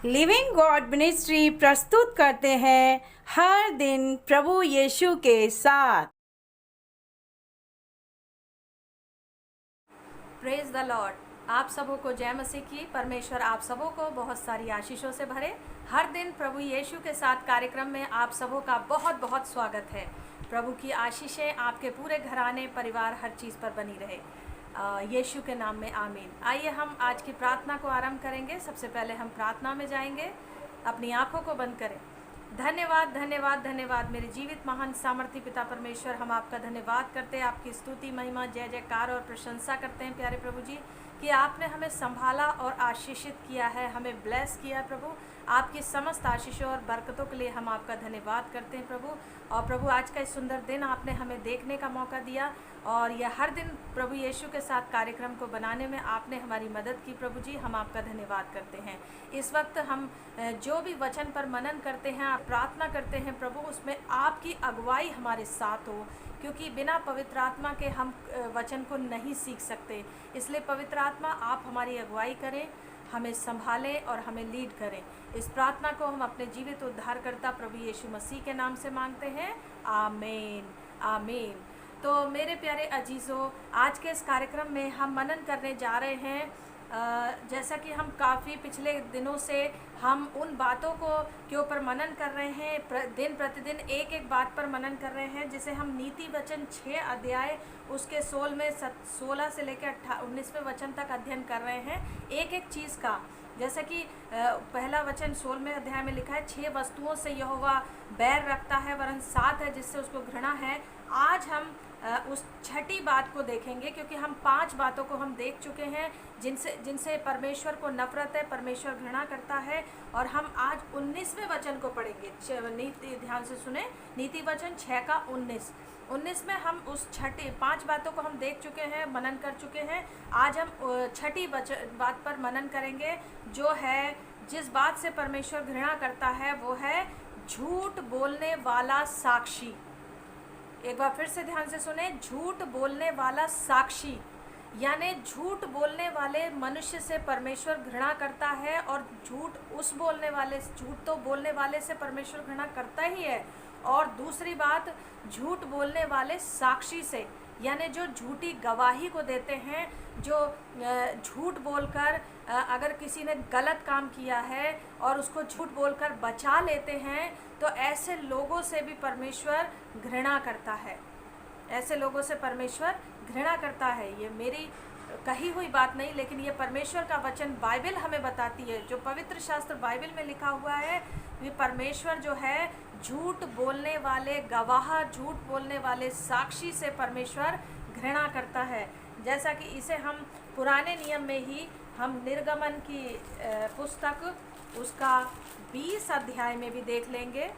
Living God ministry प्रस्तुत करते हैं हर दिन प्रभु यीशु के साथ। Praise the Lord. आप सबों को जय मसीह की। परमेश्वर आप सबों को बहुत सारी आशीषों से भरे। हर दिन प्रभु यीशु के साथ कार्यक्रम में आप सबों का बहुत बहुत स्वागत है। प्रभु की आशीषें आपके पूरे घराने परिवार हर चीज़ पर बनी रहे यीशु के नाम में आमीन। आइए हम आज की प्रार्थना को आरंभ करेंगे। सबसे पहले हम प्रार्थना में जाएंगे। अपनी आंखों को बंद करें। धन्यवाद धन्यवाद धन्यवाद मेरे जीवित महान सामर्थी पिता परमेश्वर, हम आपका धन्यवाद करते हैं, आपकी स्तुति महिमा जय जयकार और प्रशंसा करते हैं प्यारे प्रभु जी कि आपने हमें संभाला और आशीषित किया है, हमें ब्लेस किया है प्रभु। आपकी समस्त आशीषों और बरकतों के लिए हम आपका धन्यवाद करते हैं प्रभु। और प्रभु आज का इस सुंदर दिन आपने हमें देखने का मौका दिया और यह हर दिन प्रभु यीशु के साथ कार्यक्रम को बनाने में आपने हमारी मदद की प्रभु जी, हम आपका धन्यवाद करते हैं। इस वक्त हम जो भी वचन पर मनन करते हैं, आप प्रार्थना करते हैं प्रभु, उसमें आपकी अगुवाई हमारे साथ हो, क्योंकि बिना पवित्र आत्मा के हम वचन को नहीं सीख सकते। इसलिए पवित्र आत्मा आप हमारी अगुवाई करें, हमें संभालें और हमें लीड करें। इस प्रार्थना को हम अपने जीवित उद्धारकर्ता प्रभु यीशु मसीह के नाम से मांगते हैं, आमीन आमीन। तो मेरे प्यारे अजीज़ों, आज के इस कार्यक्रम में हम मनन करने जा रहे हैं। जैसा कि हम काफ़ी पिछले दिनों से हम उन बातों के ऊपर मनन कर रहे हैं, दिन प्रतिदिन एक एक बात पर मनन कर रहे हैं, जिसे हम नीति वचन 6 अध्याय उसके 16 से लेकर 19वें वचन तक अध्ययन कर रहे हैं, एक एक चीज़ का। जैसा कि पहला वचन 16वें अध्याय में लिखा है, 6 वस्तुओं से यहोवा बैर रखता है, वरन 7 है जिससे उसको घृणा है। आज हम उस छठी बात को देखेंगे, क्योंकि हम 5 बातों को हम देख चुके हैं जिनसे परमेश्वर को नफरत है, परमेश्वर घृणा करता है। और हम आज 19वें वचन को पढ़ेंगे। नीति ध्यान से सुने, नीति वचन 6 का 19 में हम उस छठी 5 बातों को हम देख चुके हैं, मनन कर चुके हैं। आज हम छठी बात पर मनन करेंगे, जो है जिस बात से परमेश्वर घृणा करता है, वो है झूठ बोलने वाला साक्षी। एक बार फिर से ध्यान से सुने, झूठ बोलने वाला साक्षी, यानी झूठ बोलने वाले मनुष्य से परमेश्वर घृणा करता है। और झूठ तो बोलने वाले से परमेश्वर घृणा करता ही है। और दूसरी बात, झूठ बोलने वाले साक्षी से, यानी जो झूठी गवाही को देते हैं, जो झूठ बोलकर अगर किसी ने गलत काम किया है और उसको झूठ बोलकर बचा लेते हैं, तो ऐसे लोगों से भी परमेश्वर घृणा करता है। ऐसे लोगों से परमेश्वर घृणा करता है। ये मेरी कही हुई बात नहीं, लेकिन ये परमेश्वर का वचन बाइबल हमें बताती है। जो पवित्र शास्त्र बाइबल में लिखा हुआ है, ये परमेश्वर जो है झूठ बोलने वाले गवाह, झूठ बोलने वाले साक्षी से परमेश्वर घृणा करता है। जैसा कि इसे हम पुराने नियम में ही हम निर्गमन की पुस्तक उसका 20 अध्याय में भी देख लेंगे।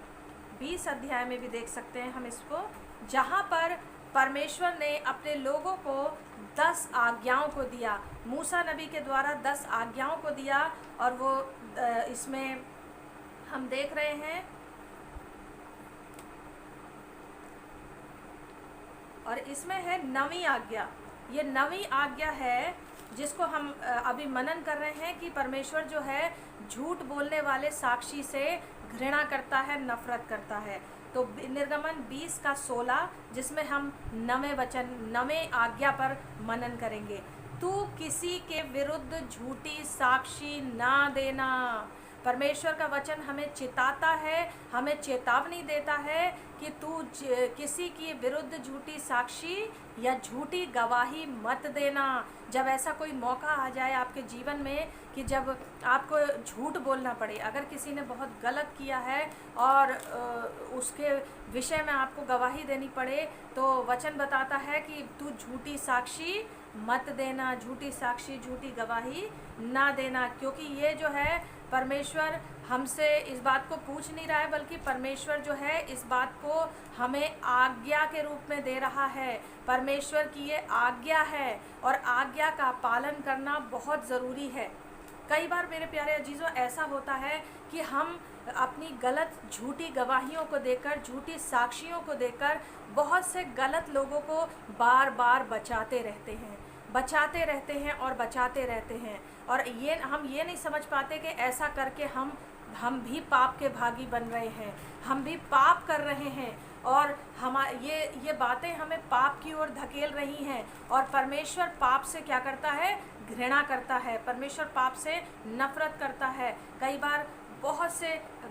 20 अध्याय में भी देख सकते हैं हम इसको, जहाँ पर परमेश्वर ने अपने लोगों को 10 आज्ञाओं को दिया, मूसा नबी के द्वारा 10 आज्ञाओं को दिया। और वो इसमें हम देख रहे हैं, और इसमें है 9वीं आज्ञा। ये 9वीं आज्ञा है जिसको हम अभी मनन कर रहे हैं कि परमेश्वर जो है झूठ बोलने वाले साक्षी से घृणा करता है, नफरत करता है। तो निर्गमन 20 का 16, जिसमें हम 9वें आज्ञा पर मनन करेंगे। तू किसी के विरुद्ध झूठी साक्षी ना देना। परमेश्वर का वचन हमें चिताता है, हमें चेतावनी देता है कि तू किसी के विरुद्ध झूठी साक्षी या झूठी गवाही मत देना। जब ऐसा कोई मौका आ जाए आपके जीवन में कि जब आपको झूठ बोलना पड़े, अगर किसी ने बहुत गलत किया है और उसके विषय में आपको गवाही देनी पड़े, तो वचन बताता है कि तू झूठी साक्षी मत देना, झूठी साक्षी झूठी गवाही ना देना। क्योंकि ये जो है परमेश्वर हमसे इस बात को पूछ नहीं रहा है, बल्कि परमेश्वर जो है इस बात को हमें आज्ञा के रूप में दे रहा है। परमेश्वर की ये आज्ञा है और आज्ञा का पालन करना बहुत ज़रूरी है। कई बार मेरे प्यारे अजीज़ों, ऐसा होता है कि हम अपनी गलत झूठी गवाहियों को देकर, झूठी साक्षियों को देकर बहुत से गलत लोगों को बार बार बचाते रहते हैं। बचाते रहते हैं और बचाते रहते हैं। और हम ये नहीं समझ पाते कि ऐसा करके हम भी पाप के भागी बन रहे हैं, हम भी पाप कर रहे हैं, और ये बातें हमें पाप की ओर धकेल रही हैं। और परमेश्वर पाप से क्या करता है? घृणा करता है। परमेश्वर पाप से नफरत करता है। कई बार बहुत से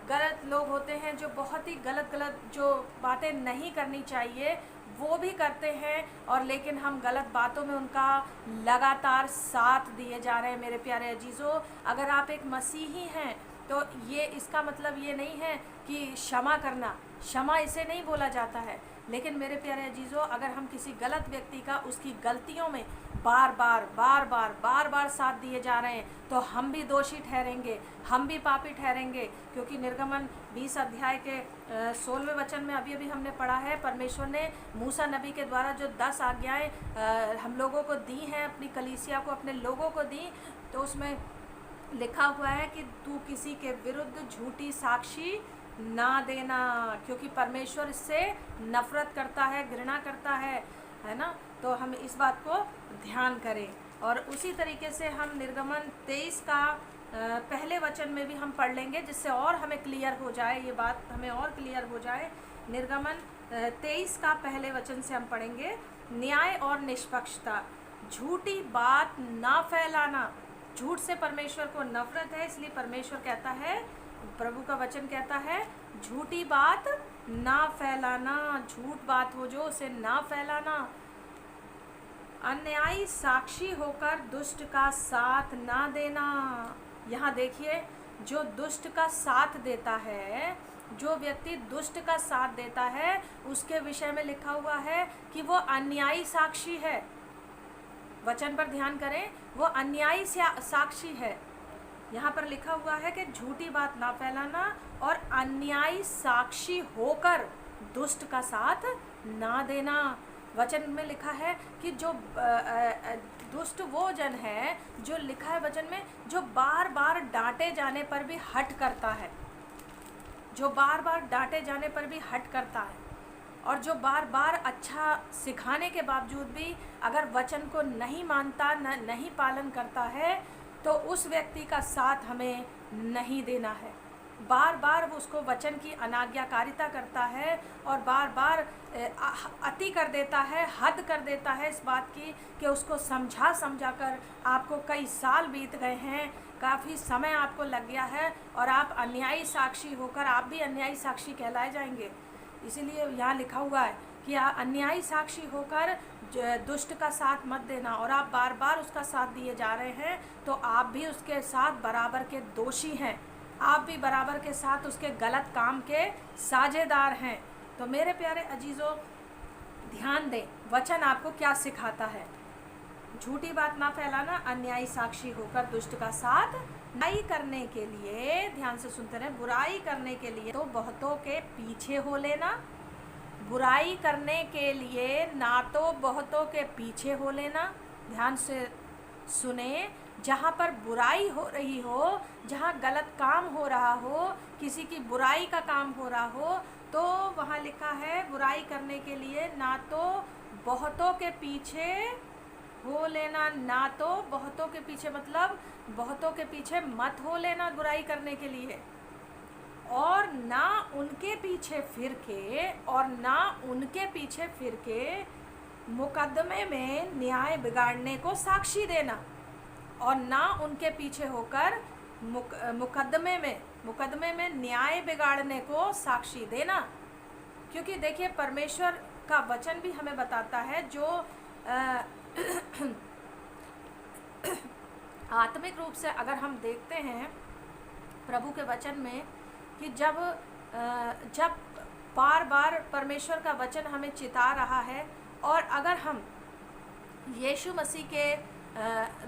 गलत लोग होते हैं जो बहुत ही गलत जो बातें नहीं करनी चाहिए वो भी करते हैं, और लेकिन हम गलत बातों में उनका लगातार साथ दिए जा रहे हैं। मेरे प्यारे अजीज़ों, अगर आप एक मसीही हैं तो ये इसका मतलब ये नहीं है कि क्षमा करना, क्षमा इसे नहीं बोला जाता है। लेकिन मेरे प्यारे अजीज़ों, अगर हम किसी गलत व्यक्ति का उसकी गलतियों में बार बार साथ दिए जा रहे हैं तो हम भी दोषी ठहरेंगे, हम भी पापी ठहरेंगे। क्योंकि निर्गमन 20 अध्याय के 16वें वचन में अभी हमने पढ़ा है, परमेश्वर ने मूसा नबी के द्वारा जो 10 आज्ञाएं हम लोगों को दी हैं, अपनी कलीसिया को, अपने लोगों को दी, तो उसमें लिखा हुआ है कि तू किसी के विरुद्ध झूठी साक्षी ना देना, क्योंकि परमेश्वर इससे नफरत करता है, घृणा करता है ना। तो हम इस बात को ध्यान करें। और उसी तरीके से हम निर्गमन 23 का पहले वचन में भी हम पढ़ लेंगे, जिससे और हमें क्लियर हो जाए, ये बात हमें और क्लियर हो जाए। निर्गमन 23 का पहले वचन से हम पढ़ेंगे, न्याय और निष्पक्षता, झूठी बात ना फैलाना। झूठ से परमेश्वर को नफरत है, इसलिए परमेश्वर कहता है, प्रभु का वचन कहता है, झूठी बात ना फैलाना, झूठ बात हो जो उसे ना फैलाना। अन्यायी साक्षी होकर दुष्ट का साथ ना देना। यहाँ देखिए, जो दुष्ट का साथ देता है, जो व्यक्ति दुष्ट का साथ देता है, उसके विषय में लिखा हुआ है कि वो अन्यायी साक्षी है। वचन पर ध्यान करें, वो अन्यायी साक्षी है। यहाँ पर लिखा हुआ है कि झूठी बात ना फैलाना और अन्यायी साक्षी होकर दुष्ट का साथ ना देना। वचन में लिखा है कि जो दुष्ट वो जन है, जो लिखा है वचन में, जो बार बार डांटे जाने पर भी हट करता है, जो बार बार डांटे जाने पर भी हट करता है, और जो बार बार अच्छा सिखाने के बावजूद भी अगर वचन को नहीं मानता, नहीं पालन करता है, तो उस व्यक्ति का साथ हमें नहीं देना है। बार बार वो उसको वचन की अनाज्ञाकारिता करता है और बार बार अति कर देता है, हद कर देता है इस बात की कि उसको समझा कर आपको कई साल बीत गए हैं, काफ़ी समय आपको लग गया है, और आप अन्यायी साक्षी होकर आप भी अन्यायी साक्षी कहलाए जाएंगे। इसीलिए यहाँ लिखा हुआ है कि अन्यायी साक्षी होकर दुष्ट का साथ मत देना, और आप बार बार उसका साथ दिए जा रहे हैं तो आप भी उसके साथ बराबर के दोषी हैं, आप भी बराबर के साथ उसके गलत काम के साझेदार हैं। तो मेरे प्यारे अजीज़ों, ध्यान दें, वचन आपको क्या सिखाता है। झूठी बात ना फैलाना, अन्यायी साक्षी होकर दुष्ट का साथ, बुराई करने के लिए, ध्यान से सुनते रहे, बुराई करने के लिए तो बहुतों के पीछे हो लेना। बुराई करने के लिए ना तो बहुतों के पीछे हो लेना। ध्यान से सुने, जहाँ पर बुराई हो रही हो, जहाँ गलत काम हो रहा हो, किसी की बुराई का काम हो रहा हो, तो वहाँ लिखा है बुराई करने के लिए ना तो बहुतों के पीछे हो लेना। ना तो बहुतों के पीछे मतलब बहुतों के पीछे मत हो लेना बुराई करने के लिए, और ना उनके पीछे फिर के, और ना उनके पीछे फिर के मुकदमे में न्याय बिगाड़ने को साक्षी देना, और ना उनके पीछे होकर मुकदमे में न्याय बिगाड़ने को साक्षी देना। क्योंकि देखिए, परमेश्वर का वचन भी हमें बताता है, जो आत्मिक रूप से अगर हम देखते हैं प्रभु के वचन में, कि जब बार बार परमेश्वर का वचन हमें चिता रहा है, और अगर हम यीशु मसीह के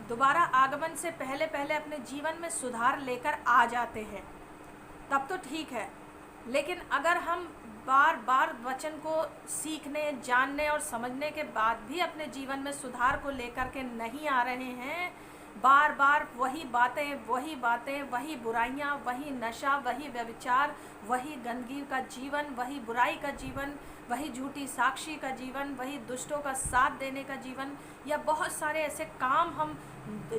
दोबारा आगमन से पहले अपने जीवन में सुधार लेकर आ जाते हैं, तब तो ठीक है। लेकिन अगर हम बार बार वचन को सीखने, जानने और समझने के बाद भी अपने जीवन में सुधार को लेकर के नहीं आ रहे हैं, बार बार वही बातें, वही बुराइयाँ, वही नशा, वही व्यभिचार, वही गंदगी का जीवन, वही बुराई का जीवन, वही झूठी साक्षी का जीवन, वही दुष्टों का साथ देने का जीवन, या बहुत सारे ऐसे काम हम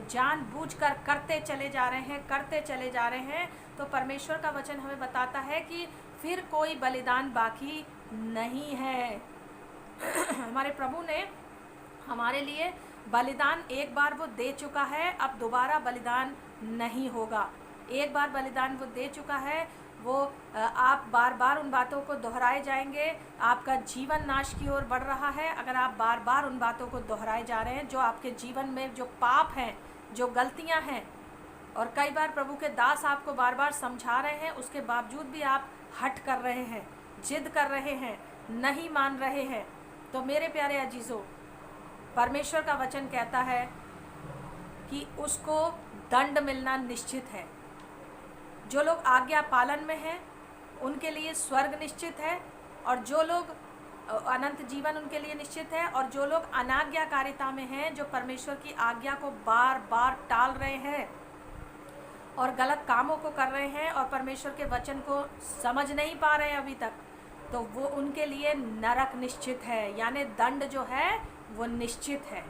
जानबूझकर करते चले जा रहे हैं। तो परमेश्वर का वचन हमें बताता है कि फिर कोई बलिदान बाकी नहीं है। हमारे प्रभु ने हमारे लिए बलिदान एक बार वो दे चुका है, अब दोबारा बलिदान नहीं होगा। एक बार बलिदान वो दे चुका है, वो आप बार बार उन बातों को दोहराए जाएंगे, आपका जीवन नाश की ओर बढ़ रहा है अगर आप बार बार उन बातों को दोहराए जा रहे हैं। जो आपके जीवन में जो पाप हैं, जो गलतियां हैं, और कई बार प्रभु के दास आपको बार बार समझा रहे हैं, उसके बावजूद भी आप हट कर रहे हैं, जिद कर रहे हैं, नहीं मान रहे हैं। तो मेरे प्यारे अजीज़ों, परमेश्वर का वचन कहता है कि उसको दंड मिलना निश्चित है। जो लोग आज्ञा पालन में हैं उनके लिए स्वर्ग निश्चित है, और जो लोग अनंत जीवन उनके लिए निश्चित है। और जो लोग अनाज्ञाकारिता में हैं, जो परमेश्वर की आज्ञा को बार बार टाल रहे हैं और गलत कामों को कर रहे हैं और परमेश्वर के वचन को समझ नहीं पा रहे हैं अभी तक, तो वो उनके लिए नरक निश्चित है, यानी दंड जो है वो निश्चित है।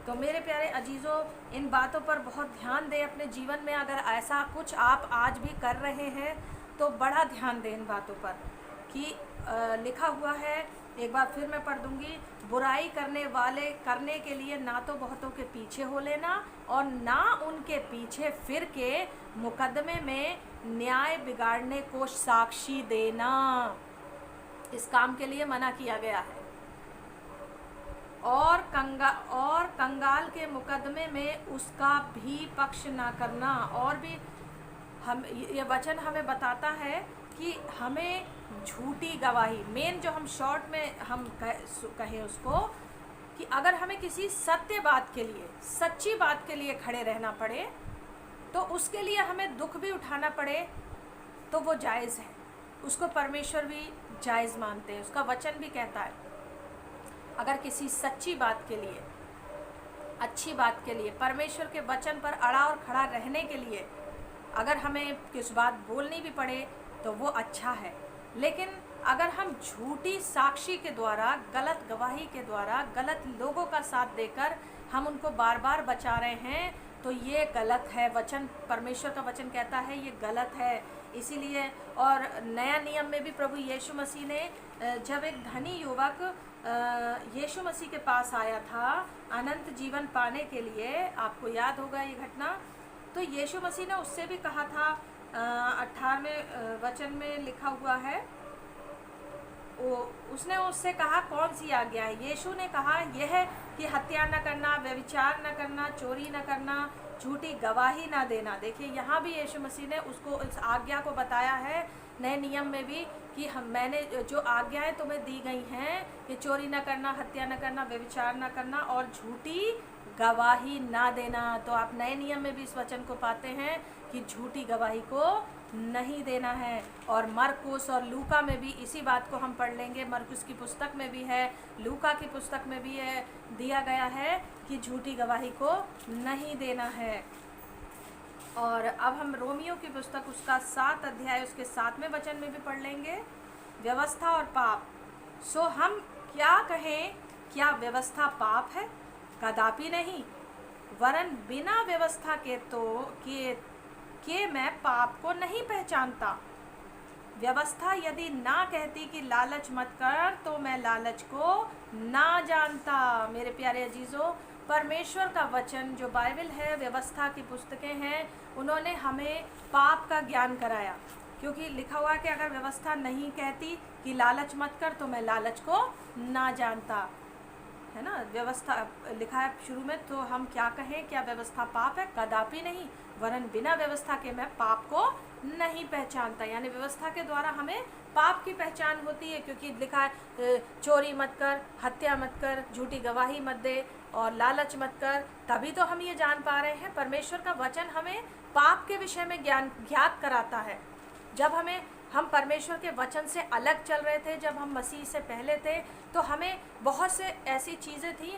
तो मेरे प्यारे अजीज़ों, इन बातों पर बहुत ध्यान दें अपने जीवन में। अगर ऐसा कुछ आप आज भी कर रहे हैं तो बड़ा ध्यान दें इन बातों पर कि लिखा हुआ है, एक बार फिर मैं पढ़ दूंगी, बुराई करने वाले करने के लिए ना तो बहुतों के पीछे हो लेना और ना उनके पीछे फिर के मुकदमे में न्याय बिगाड़ने को साक्षी देना। इस काम के लिए मना किया गया है। और कंगाल के मुकदमे में उसका भी पक्ष ना करना। और भी हम ये वचन हमें बताता है कि हमें झूठी गवाही, मेन जो हम शॉर्ट में हम कहें उसको, कि अगर हमें किसी सत्य बात के लिए, सच्ची बात के लिए खड़े रहना पड़े, तो उसके लिए हमें दुख भी उठाना पड़े, तो वो जायज़ है। उसको परमेश्वर भी जायज़ मानते हैं। उसका वचन भी कहता है, अगर किसी सच्ची बात के लिए, अच्छी बात के लिए, परमेश्वर के वचन पर अड़ा और खड़ा रहने के लिए अगर हमें किस बात बोलनी भी पड़े तो वो अच्छा है। लेकिन अगर हम झूठी साक्षी के द्वारा, गलत गवाही के द्वारा, गलत लोगों का साथ देकर हम उनको बार बार बचा रहे हैं, तो ये गलत है। वचन, परमेश्वर का वचन कहता है ये गलत है। इसीलिए और नया नियम में भी प्रभु यीशु मसीह ने, जब एक धनी युवक यीशु मसीह के पास आया था अनंत जीवन पाने के लिए, आपको याद होगा ये घटना, तो यीशु मसीह ने उससे भी कहा था, 18वें वचन में लिखा हुआ है, उसने उससे कहा कौन सी आज्ञा है। यीशु ने कहा यह है कि हत्या न करना, व्यभिचार न करना, चोरी न करना, झूठी गवाही न देना। देखिए यहाँ भी यीशु मसीह ने उसको इस आज्ञा को बताया है नए नियम में भी, कि मैंने जो आज्ञाएं तुम्हें दी गई हैं कि चोरी न करना, हत्या न करना, व्यभिचार न करना और झूठी गवाही ना देना। तो आप नए नियम में भी इस वचन को पाते हैं कि झूठी गवाही को नहीं देना है। और मरकुस और लूका में भी इसी बात को हम पढ़ लेंगे। मरकुस की पुस्तक में भी है, लूका की पुस्तक में भी है, दिया गया है कि झूठी गवाही को नहीं देना है। और अब हम रोमियो की पुस्तक, उसका 7 अध्याय, उसके 7वें वचन में भी पढ़ लेंगे, व्यवस्था और पाप। सो हम क्या कहें, क्या व्यवस्था पाप है? कदापि नहीं, वरन बिना व्यवस्था के के मैं पाप को नहीं पहचानता। व्यवस्था यदि ना कहती कि लालच मत कर, तो मैं लालच को ना जानता। मेरे प्यारे अजीज़ों, परमेश्वर का वचन जो बाइबल है, व्यवस्था की पुस्तकें हैं, उन्होंने हमें पाप का ज्ञान कराया। क्योंकि लिखा हुआ है कि अगर व्यवस्था नहीं कहती कि लालच मत कर, तो मैं लालच को ना जानता, है ना। व्यवस्था लिखा है शुरू में, तो हम क्या कहें, क्या व्यवस्था पाप है? कदापि नहीं, वरन बिना व्यवस्था के मैं पाप को नहीं पहचानता। यानी व्यवस्था के द्वारा हमें पाप की पहचान होती है, क्योंकि लिखा है चोरी मत कर, हत्या मत कर, झूठी गवाही मत दे और लालच मत कर। तभी तो हम ये जान पा रहे हैं। परमेश्वर का वचन हमें पाप के विषय में ज्ञात कराता है। जब हम परमेश्वर के वचन से अलग चल रहे थे, जब हम मसीह से पहले थे, तो हमें बहुत से ऐसी चीज़ें थी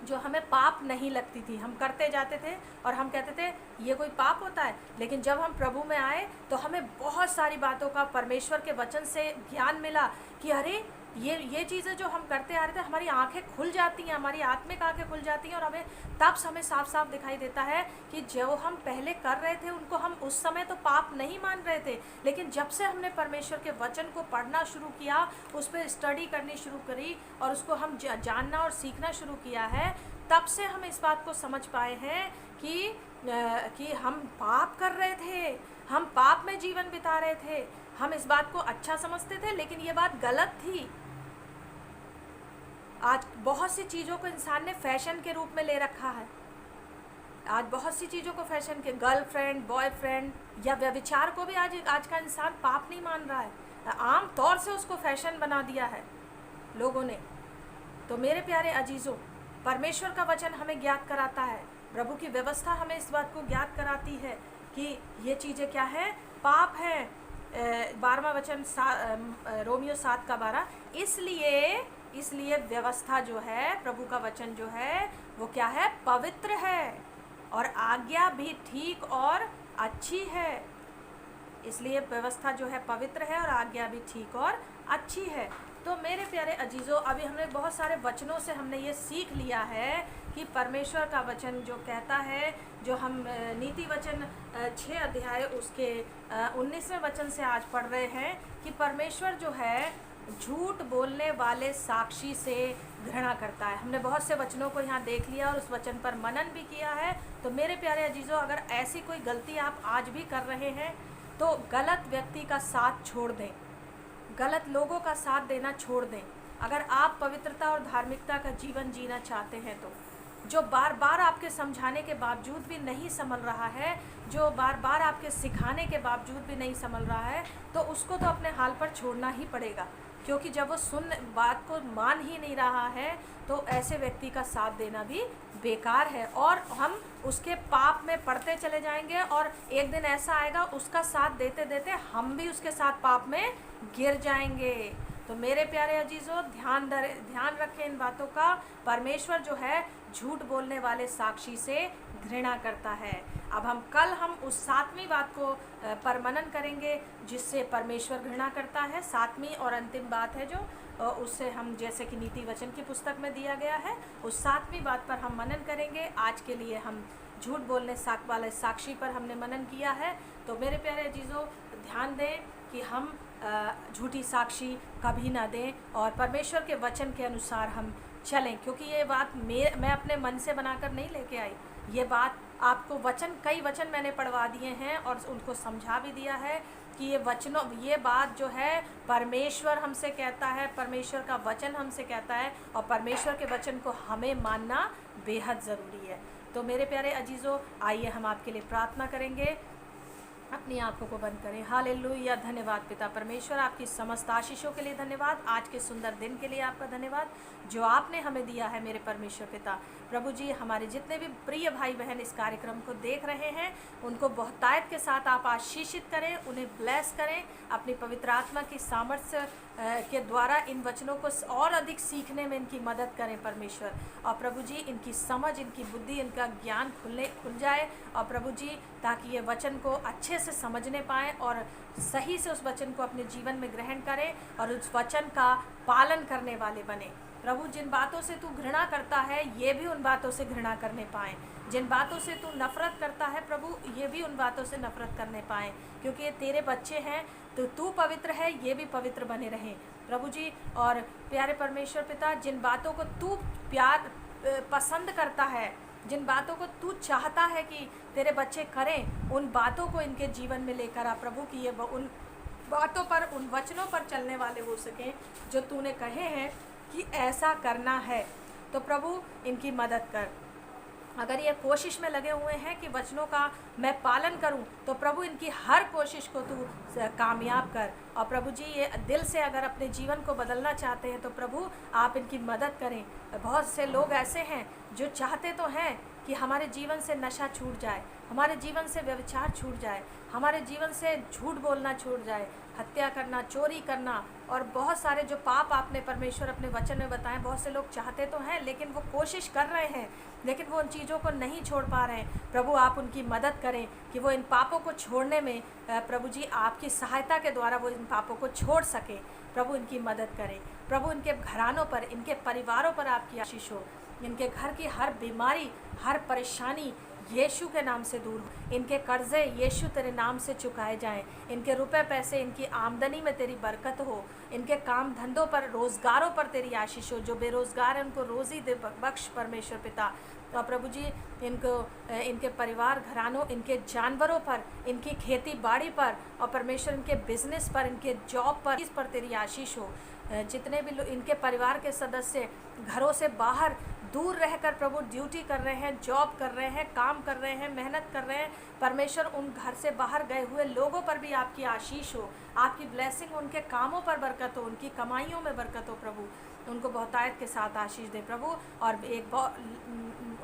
जो हमें पाप नहीं लगती थी, हम करते जाते थे और हम कहते थे ये कोई पाप होता है। लेकिन जब हम प्रभु में आए तो हमें बहुत सारी बातों का परमेश्वर के वचन से ज्ञान मिला कि अरे ये चीज़ें जो हम करते आ रहे थे, हमारी आंखें खुल जाती हैं, हमारी आत्मिक आंखें खुल जाती हैं और हमें तब हमें साफ साफ दिखाई देता है कि जो हम पहले कर रहे थे उनको हम उस समय तो पाप नहीं मान रहे थे, लेकिन जब से हमने परमेश्वर के वचन को पढ़ना शुरू किया, उस पर स्टडी करनी शुरू करी और उसको हम जानना और सीखना शुरू किया है, तब से हम इस बात को समझ पाए हैं कि हम पाप कर रहे थे, हम पाप में जीवन बिता रहे थे। हम इस बात को अच्छा समझते थे लेकिन ये बात गलत थी। आज बहुत सी चीज़ों को इंसान ने फैशन के रूप में ले रखा है। आज बहुत सी चीज़ों को फैशन के, गर्लफ्रेंड, बॉयफ्रेंड या व्यभिचार को भी आज का इंसान पाप नहीं मान रहा है, आम तौर से उसको फैशन बना दिया है लोगों ने। तो मेरे प्यारे अजीज़ों, परमेश्वर का वचन हमें ज्ञात कराता है, प्रभु की व्यवस्था हमें इस बात को ज्ञात कराती है कि ये चीज़ें क्या है, पाप है। 12वां वचन रोमियो 7:12, इसलिए व्यवस्था जो है, प्रभु का वचन जो है वो क्या है, पवित्र है और आज्ञा भी ठीक और अच्छी है। इसलिए व्यवस्था जो है पवित्र है और आज्ञा भी ठीक और अच्छी है। तो मेरे प्यारे अजीज़ों, अभी हमने बहुत सारे वचनों से हमने ये सीख लिया है कि परमेश्वर का वचन जो कहता है, जो हम नीति वचन 6 अध्याय उसके 19वें वचन से आज पढ़ रहे हैं कि परमेश्वर जो है झूठ बोलने वाले साक्षी से घृणा करता है। हमने बहुत से वचनों को यहाँ देख लिया और उस वचन पर मनन भी किया है। तो मेरे प्यारे अजीज़ों, अगर ऐसी कोई गलती आप आज भी कर रहे हैं तो गलत व्यक्ति का साथ छोड़ दें, गलत लोगों का साथ देना छोड़ दें। अगर आप पवित्रता और धार्मिकता का जीवन जीना चाहते हैं तो जो बार बार आपके समझाने के बावजूद भी नहीं संभल रहा है, जो बार बार आपके सिखाने के बावजूद भी नहीं संभल रहा है, तो उसको तो अपने हाल पर छोड़ना ही पड़ेगा, क्योंकि जब वो बात को मान ही नहीं रहा है तो ऐसे व्यक्ति का साथ देना भी बेकार है और हम उसके पाप में पड़ते चले जाएंगे और एक दिन ऐसा आएगा उसका साथ देते देते हम भी उसके साथ पाप में गिर जाएंगे। तो मेरे प्यारे अजीज़ों, ध्यान रखें इन बातों का। परमेश्वर जो है झूठ बोलने वाले साक्षी से घृणा करता है। अब हम उस 7वीं बात को पर मनन करेंगे जिससे परमेश्वर घृणा करता है। 7वीं और अंतिम बात है जो उससे हम, जैसे कि नीति वचन की पुस्तक में दिया गया है, उस 7वीं बात पर हम मनन करेंगे। आज के लिए हम झूठ बोलने वाले साक्षी पर हमने मनन किया है। तो मेरे प्यारे अजीज़ों, ध्यान दें कि हम झूठी साक्षी कभी ना दें और परमेश्वर के वचन के अनुसार हम चलें, क्योंकि ये बात मैं अपने मन से बनाकर नहीं लेके आई। ये बात आपको कई वचन मैंने पढ़वा दिए हैं और उनको समझा भी दिया है कि ये बात जो है परमेश्वर हमसे कहता है, परमेश्वर का वचन हमसे कहता है और परमेश्वर के वचन को हमें मानना बेहद ज़रूरी है। तो मेरे प्यारे अजीज़ों, आइए हम आपके लिए प्रार्थना करेंगे। अपनी आंखों को बंद करें। हालेलुया। धन्यवाद पिता परमेश्वर, आपकी समस्त आशीषों के लिए धन्यवाद। आज के सुंदर दिन के लिए आपका धन्यवाद जो आपने हमें दिया है मेरे परमेश्वर पिता। प्रभु जी, हमारे जितने भी प्रिय भाई बहन इस कार्यक्रम को देख रहे हैं उनको बहुतायत के साथ आप आशीषित करें, उन्हें ब्लेस करें। अपनी पवित्र आत्मा की सामर्थ्य के द्वारा इन वचनों को और अधिक सीखने में इनकी मदद करें परमेश्वर। और प्रभु जी, इनकी समझ, इनकी बुद्धि, इनका ज्ञान खुल जाए और प्रभु जी, ताकि ये वचन को अच्छे से समझने पाएँ और सही से उस वचन को अपने जीवन में ग्रहण करें और उस वचन का पालन करने वाले बने। प्रभु, जिन बातों से तू घृणा करता है ये भी उन बातों से घृणा करने पाएँ, जिन बातों से तू नफ़रत करता है प्रभु ये भी उन बातों से नफ़रत करने पाएँ, क्योंकि ये तेरे बच्चे हैं। तो तू पवित्र है, ये भी पवित्र बने रहें प्रभु जी। और प्यारे परमेश्वर पिता, जिन बातों को तू पसंद करता है, जिन बातों को तू चाहता है कि तेरे बच्चे करें, उन बातों को इनके जीवन में लेकर आ प्रभु, कि ये उन बातों पर, उन वचनों पर चलने वाले हो सकें जो तूने कहे हैं कि ऐसा करना है। तो प्रभु, इनकी मदद कर। अगर ये कोशिश में लगे हुए हैं कि वचनों का मैं पालन करूं, तो प्रभु इनकी हर कोशिश को तू कामयाब कर। और प्रभु जी, ये दिल से अगर अपने जीवन को बदलना चाहते हैं तो प्रभु आप इनकी मदद करें। बहुत से लोग ऐसे हैं जो चाहते तो हैं कि हमारे जीवन से नशा छूट जाए, हमारे जीवन से व्यभिचार छूट जाए, हमारे जीवन से झूठ बोलना छूट जाए, हत्या करना, चोरी करना और बहुत सारे जो पाप आपने परमेश्वर अपने वचन में बताएं। बहुत से लोग चाहते तो हैं लेकिन वो कोशिश कर रहे हैं, लेकिन वो उन चीज़ों को नहीं छोड़ पा रहे हैं। प्रभु आप उनकी मदद करें कि वो इन पापों को छोड़ने में प्रभु जी आपकी सहायता के द्वारा वो इन पापों को छोड़ सके। प्रभु इनकी मदद करें। प्रभु इनके घरानों पर, इनके परिवारों पर आपकी आशीष हो। इनके घर की हर बीमारी, हर परेशानी यीशु के नाम से दूर हो। इनके कर्जे यीशु तेरे नाम से चुकाए जाएं। इनके रुपए पैसे, इनकी आमदनी में तेरी बरकत हो। इनके काम धंधों पर, रोज़गारों पर तेरी आशीष हो। जो बेरोज़गार हैं उनको रोज़ी दे बख्श परमेश्वर पिता। और प्रभु जी इनके परिवार घरानों, इनके जानवरों पर, इनकी खेती बाड़ी पर और परमेश्वर इनके बिजनेस पर, इनके जॉब पर, इस पर तेरी आशीष हो। जितने भी लोग इनके परिवार के सदस्य घरों से बाहर दूर रहकर प्रभु ड्यूटी कर रहे हैं, जॉब कर रहे हैं, काम कर रहे हैं, मेहनत कर रहे हैं, परमेश्वर उन घर से बाहर गए हुए लोगों पर भी आपकी आशीष हो, आपकी ब्लेसिंग, उनके कामों पर बरकत हो, उनकी कमाइयों में बरकत हो। प्रभु उनको बहुतायत के साथ आशीष दे प्रभु। और एक बहुत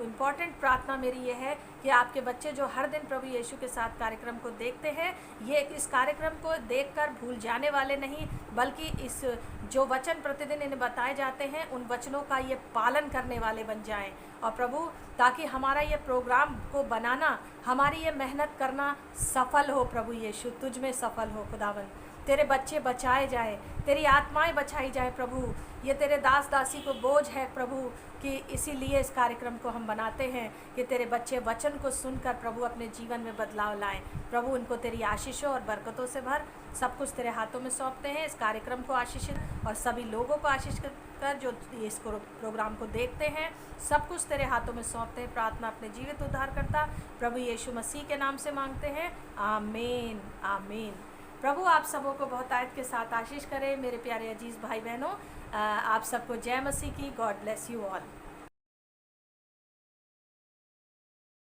इम्पॉर्टेंट प्रार्थना मेरी ये है कि आपके बच्चे जो हर दिन प्रभु यीशु के साथ कार्यक्रम को देखते हैं, ये इस कार्यक्रम को देखकर भूल जाने वाले नहीं, बल्कि इस जो वचन प्रतिदिन इन्हें बताए जाते हैं उन वचनों का ये पालन करने वाले बन जाएं। और प्रभु ताकि हमारा ये प्रोग्राम को बनाना, हमारी ये मेहनत करना सफल हो। प्रभु यीशु तुझ में सफल हो खुदावन। तेरे बच्चे बचाए जाए, तेरी आत्माएं बचाई जाए प्रभु। ये तेरे दास दासी को बोझ है प्रभु कि इसीलिए इस कार्यक्रम को हम बनाते हैं कि तेरे बच्चे वचन को सुनकर प्रभु अपने जीवन में बदलाव लाएं। प्रभु उनको तेरी आशीषों और बरकतों से भर। सब कुछ तेरे हाथों में सौंपते हैं। इस कार्यक्रम को आशीषित और सभी लोगों को आशीष कर जो इस प्रोग्राम को देखते हैं, सब कुछ तेरे हाथों में सौंपते हैं। प्रार्थना अपने जीवित उद्धारकर्ता प्रभु यीशु मसीह के नाम से मांगते हैं, आमीन आमीन। प्रभु आप सबों को बहुतायत के साथ आशीष करे। मेरे प्यारे अजीज़ भाई बहनों, आप सबको जय मसीह की। God bless you all.